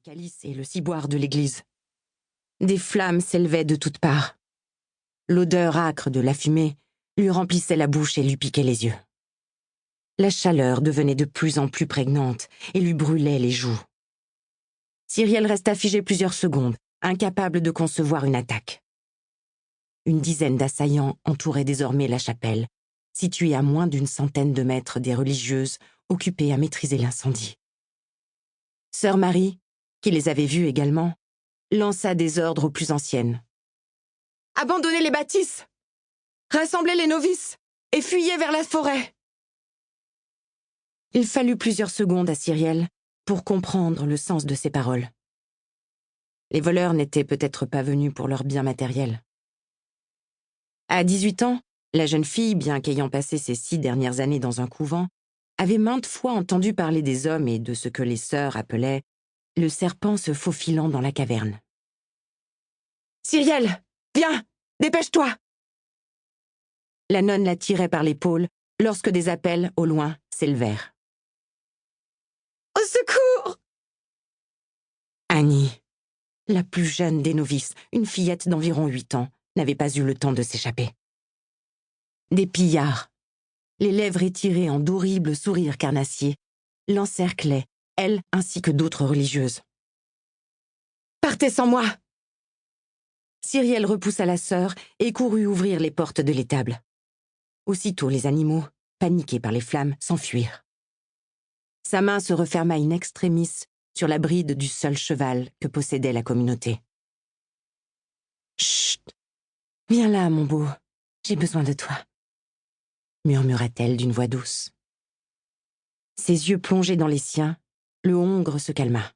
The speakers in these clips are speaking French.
calice et le ciboire de l'église. Des flammes s'élevaient de toutes parts. L'odeur âcre de la fumée lui remplissait la bouche et lui piquait les yeux. La chaleur devenait de plus en plus prégnante et lui brûlait les joues. Cyrielle resta figée plusieurs secondes, incapable de concevoir une attaque. Une dizaine d'assaillants entouraient désormais la chapelle, située à moins d'une centaine de mètres des religieuses occupées à maîtriser l'incendie. Sœur Marie, qui les avait vues également, lança des ordres aux plus anciennes. « Abandonnez les bâtisses! Rassemblez les novices et fuyez vers la forêt !» Il fallut plusieurs secondes à Cyrielle pour comprendre le sens de ces paroles. Les voleurs n'étaient peut-être pas venus pour leurs biens matériels. À 18 ans, la jeune fille, bien qu'ayant passé ses 6 dernières années dans un couvent, avait maintes fois entendu parler des hommes et de ce que les sœurs appelaient « le serpent se faufilant dans la caverne ». « Cyrielle, viens, dépêche-toi !» La nonne la tirait par l'épaule lorsque des appels, au loin, s'élevèrent. « Au secours !» Annie, la plus jeune des novices, une fillette d'environ 8 ans, n'avait pas eu le temps de s'échapper. Des pillards, les lèvres étirées en d'horribles sourires carnassiers, l'encerclaient, elle ainsi que d'autres religieuses. « Partez sans moi !» Cyrielle repoussa la sœur et courut ouvrir les portes de l'étable. Aussitôt les animaux, paniqués par les flammes, s'enfuirent. Sa main se referma in extremis sur la bride du seul cheval que possédait la communauté. « Chut! Viens là, mon beau, j'ai besoin de toi », murmura-t-elle d'une voix douce. Ses yeux plongés dans les siens, le hongre se calma.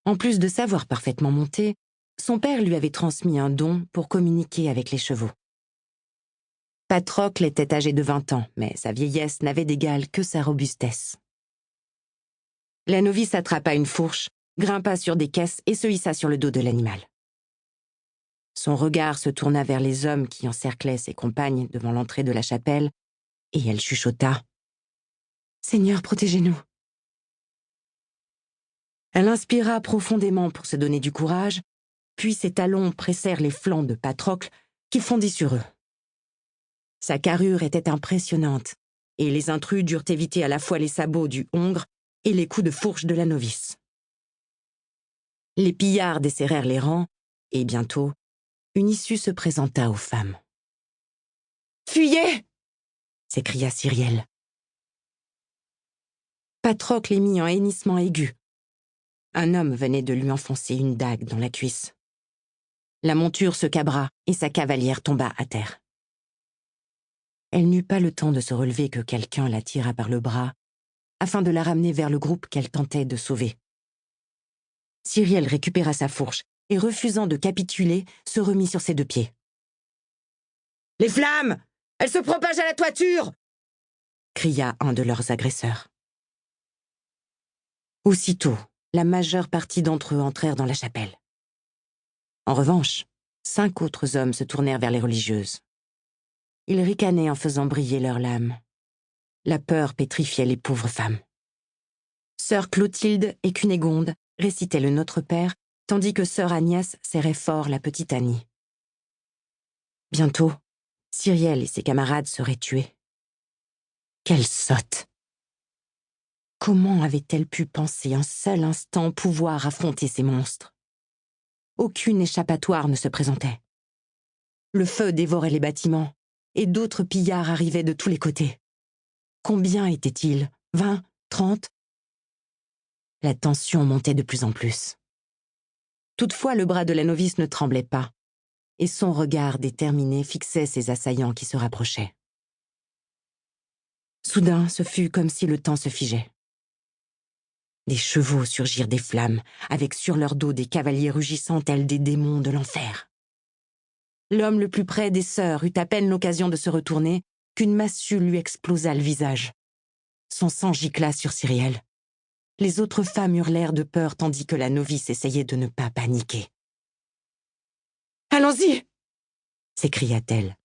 En plus de savoir parfaitement monter, son père lui avait transmis un don pour communiquer avec les chevaux. Patrocle était âgé de 20 ans, mais sa vieillesse n'avait d'égal que sa robustesse. La novice attrapa une fourche, grimpa sur des caisses et se hissa sur le dos de l'animal. Son regard se tourna vers les hommes qui encerclaient ses compagnes devant l'entrée de la chapelle, et elle chuchota « Seigneur, protégez-nous !» Elle inspira profondément pour se donner du courage, puis ses talons pressèrent les flancs de Patrocle qui fondit sur eux. Sa carrure était impressionnante, et les intrus durent éviter à la fois les sabots du hongre et les coups de fourche de la novice. Les pillards desserrèrent les rangs, et bientôt, une issue se présenta aux femmes. « Fuyez !» s'écria Cyrielle. Patrocle émit un hennissement aigu. Un homme venait de lui enfoncer une dague dans la cuisse. La monture se cabra et sa cavalière tomba à terre. Elle n'eut pas le temps de se relever que quelqu'un la tira par le bras afin de la ramener vers le groupe qu'elle tentait de sauver. Cyrielle récupéra sa fourche et, refusant de capituler, se remit sur ses 2 pieds. « Les flammes! Elles se propagent à la toiture !» cria un de leurs agresseurs. Aussitôt, la majeure partie d'entre eux entrèrent dans la chapelle. En revanche, 5 autres hommes se tournèrent vers les religieuses. Ils ricanaient en faisant briller leurs lames. La peur pétrifiait les pauvres femmes. Sœur Clotilde et Cunégonde récitaient le Notre Père, tandis que sœur Agnès serrait fort la petite Annie. Bientôt, Cyrielle et ses camarades seraient tués. Quelle sotte! Comment avait-elle pu penser un seul instant pouvoir affronter ces monstres? Aucune échappatoire ne se présentait. Le feu dévorait les bâtiments, et d'autres pillards arrivaient de tous les côtés. Combien étaient-ils? 20? 30? La tension montait de plus en plus. Toutefois, le bras de la novice ne tremblait pas, et son regard déterminé fixait ses assaillants qui se rapprochaient. Soudain, ce fut comme si le temps se figeait. Des chevaux surgirent des flammes, avec sur leur dos des cavaliers rugissant tels des démons de l'enfer. L'homme le plus près des sœurs eut à peine l'occasion de se retourner qu'une massue lui explosa le visage. Son sang gicla sur Cyrielle. Les autres femmes hurlèrent de peur tandis que la novice essayait de ne pas paniquer. « Allons-y !» s'écria-t-elle.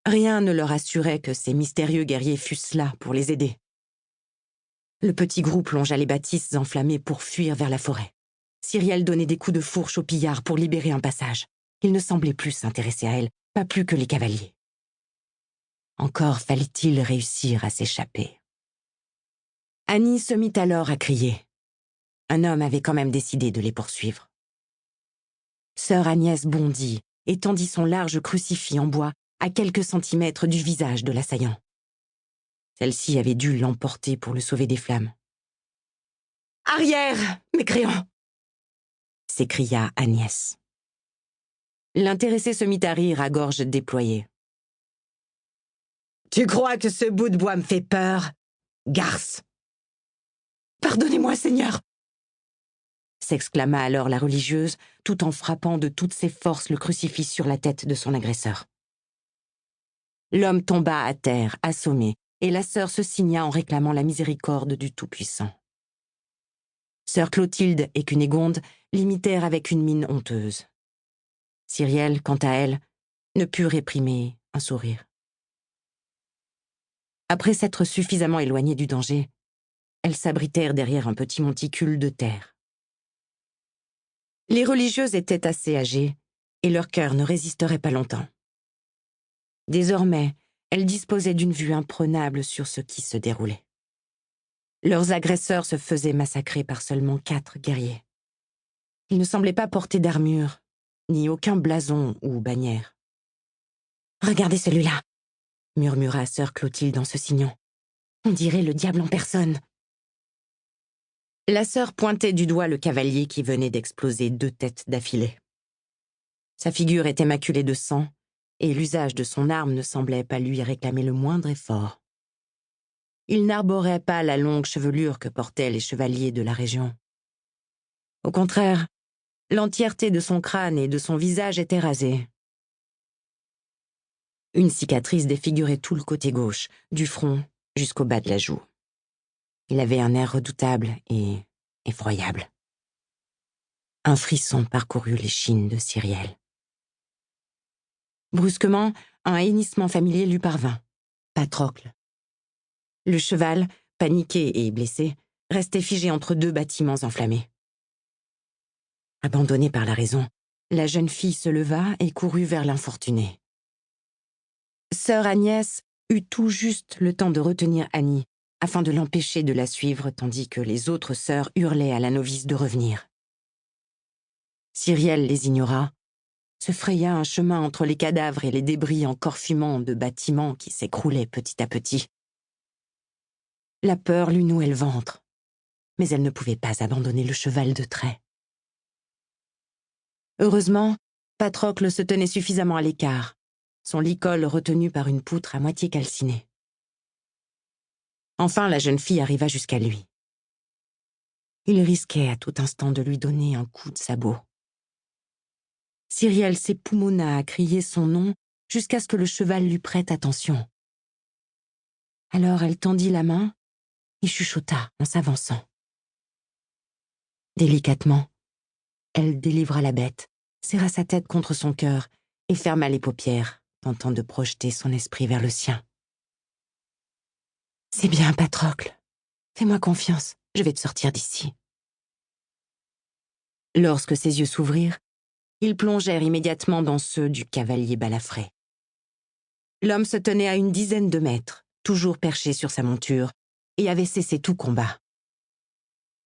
Rien ne leur assurait que ces mystérieux guerriers fussent là pour les aider. Le petit groupe longea les bâtisses enflammées pour fuir vers la forêt. Cyrielle donnait des coups de fourche aux pillards pour libérer un passage. Il ne semblait plus s'intéresser à elle, pas plus que les cavaliers. Encore fallait-il réussir à s'échapper. Annie se mit alors à crier. Un homme avait quand même décidé de les poursuivre. Sœur Agnès bondit et tendit son large crucifix en bois à quelques centimètres du visage de l'assaillant. Celle-ci avait dû l'emporter pour le sauver des flammes. « Arrière, mécréant !» s'écria Agnès. L'intéressé se mit à rire à gorge déployée. « Tu crois que ce bout de bois me fait peur, garce ?»« Pardonnez-moi, Seigneur !» s'exclama alors la religieuse, tout en frappant de toutes ses forces le crucifix sur la tête de son agresseur. L'homme tomba à terre, assommé, et la sœur se signa en réclamant la miséricorde du Tout-Puissant. Sœur Clotilde et Cunégonde l'imitèrent avec une mine honteuse. Cyrielle, quant à elle, ne put réprimer un sourire. Après s'être suffisamment éloignée du danger, elles s'abritèrent derrière un petit monticule de terre. Les religieuses étaient assez âgées, et leur cœur ne résisterait pas longtemps. Désormais, elles disposaient d'une vue imprenable sur ce qui se déroulait. Leurs agresseurs se faisaient massacrer par seulement 4 guerriers. Ils ne semblaient pas porter d'armure, ni aucun blason ou bannière. « Regardez celui-là !» murmura sœur Clotilde en se signant. « On dirait le diable en personne. » La sœur pointait du doigt le cavalier qui venait d'exploser 2 têtes d'affilée. Sa figure était maculée de sang, et l'usage de son arme ne semblait pas lui réclamer le moindre effort. Il n'arborait pas la longue chevelure que portaient les chevaliers de la région. Au contraire, l'entièreté de son crâne et de son visage était rasée. Une cicatrice défigurait tout le côté gauche, du front jusqu'au bas de la joue. Il avait un air redoutable et effroyable. Un frisson parcourut l'échine de Cyrielle. Brusquement, un hennissement familier lui parvint. Patrocle. Le cheval, paniqué et blessé, restait figé entre 2 bâtiments enflammés. Abandonnée par la raison, la jeune fille se leva et courut vers l'infortuné. Sœur Agnès eut tout juste le temps de retenir Annie, afin de l'empêcher de la suivre tandis que les autres sœurs hurlaient à la novice de revenir. Cyrielle les ignora, se fraya un chemin entre les cadavres et les débris encore fumants de bâtiments qui s'écroulaient petit à petit. La peur lui nouait le ventre, mais elle ne pouvait pas abandonner le cheval de trait. Heureusement, Patrocle se tenait suffisamment à l'écart, son licol retenu par une poutre à moitié calcinée. Enfin, la jeune fille arriva jusqu'à lui. Il risquait à tout instant de lui donner un coup de sabot. Cyrielle s'époumonna à crier son nom jusqu'à ce que le cheval lui prête attention. Alors elle tendit la main et chuchota en s'avançant. Délicatement, elle délivra la bête, serra sa tête contre son cœur et ferma les paupières, tentant de projeter son esprit vers le sien. « C'est bien, Patrocle. Fais-moi confiance, je vais te sortir d'ici. » Lorsque ses yeux s'ouvrirent, ils plongèrent immédiatement dans ceux du cavalier balafré. L'homme se tenait à une dizaine de mètres, toujours perché sur sa monture, et avait cessé tout combat.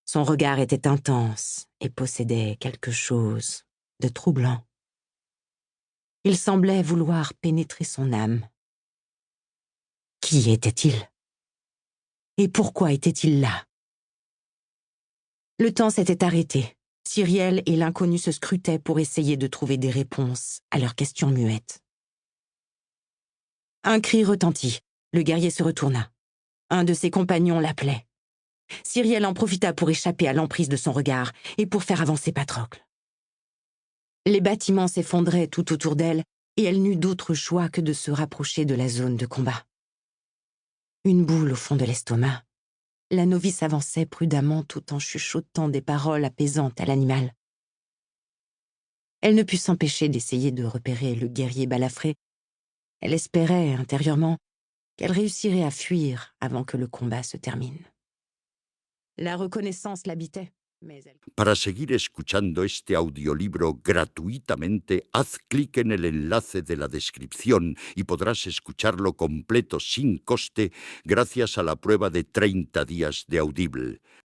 Son regard était intense et possédait quelque chose de troublant. Il semblait vouloir pénétrer son âme. Qui était-il? Et pourquoi était-il là? Le temps s'était arrêté. Cyrielle et l'inconnu se scrutaient pour essayer de trouver des réponses à leurs questions muettes. Un cri retentit. Le guerrier se retourna. Un de ses compagnons l'appelait. Cyrielle en profita pour échapper à l'emprise de son regard et pour faire avancer Patrocle. Les bâtiments s'effondraient tout autour d'elle et elle n'eut d'autre choix que de se rapprocher de la zone de combat. Une boule au fond de l'estomac, la novice avançait prudemment tout en chuchotant des paroles apaisantes à l'animal. Elle ne put s'empêcher d'essayer de repérer le guerrier balafré. Elle espérait, intérieurement, qu'elle réussirait à fuir avant que le combat se termine. La reconnaissance l'habitait, mais elle... Para seguir escuchando este audiolibro gratuitamente, haz clic en el enlace de la descripción y podrás escucharlo completo sin coste gracias a la prueba de 30 días de Audible.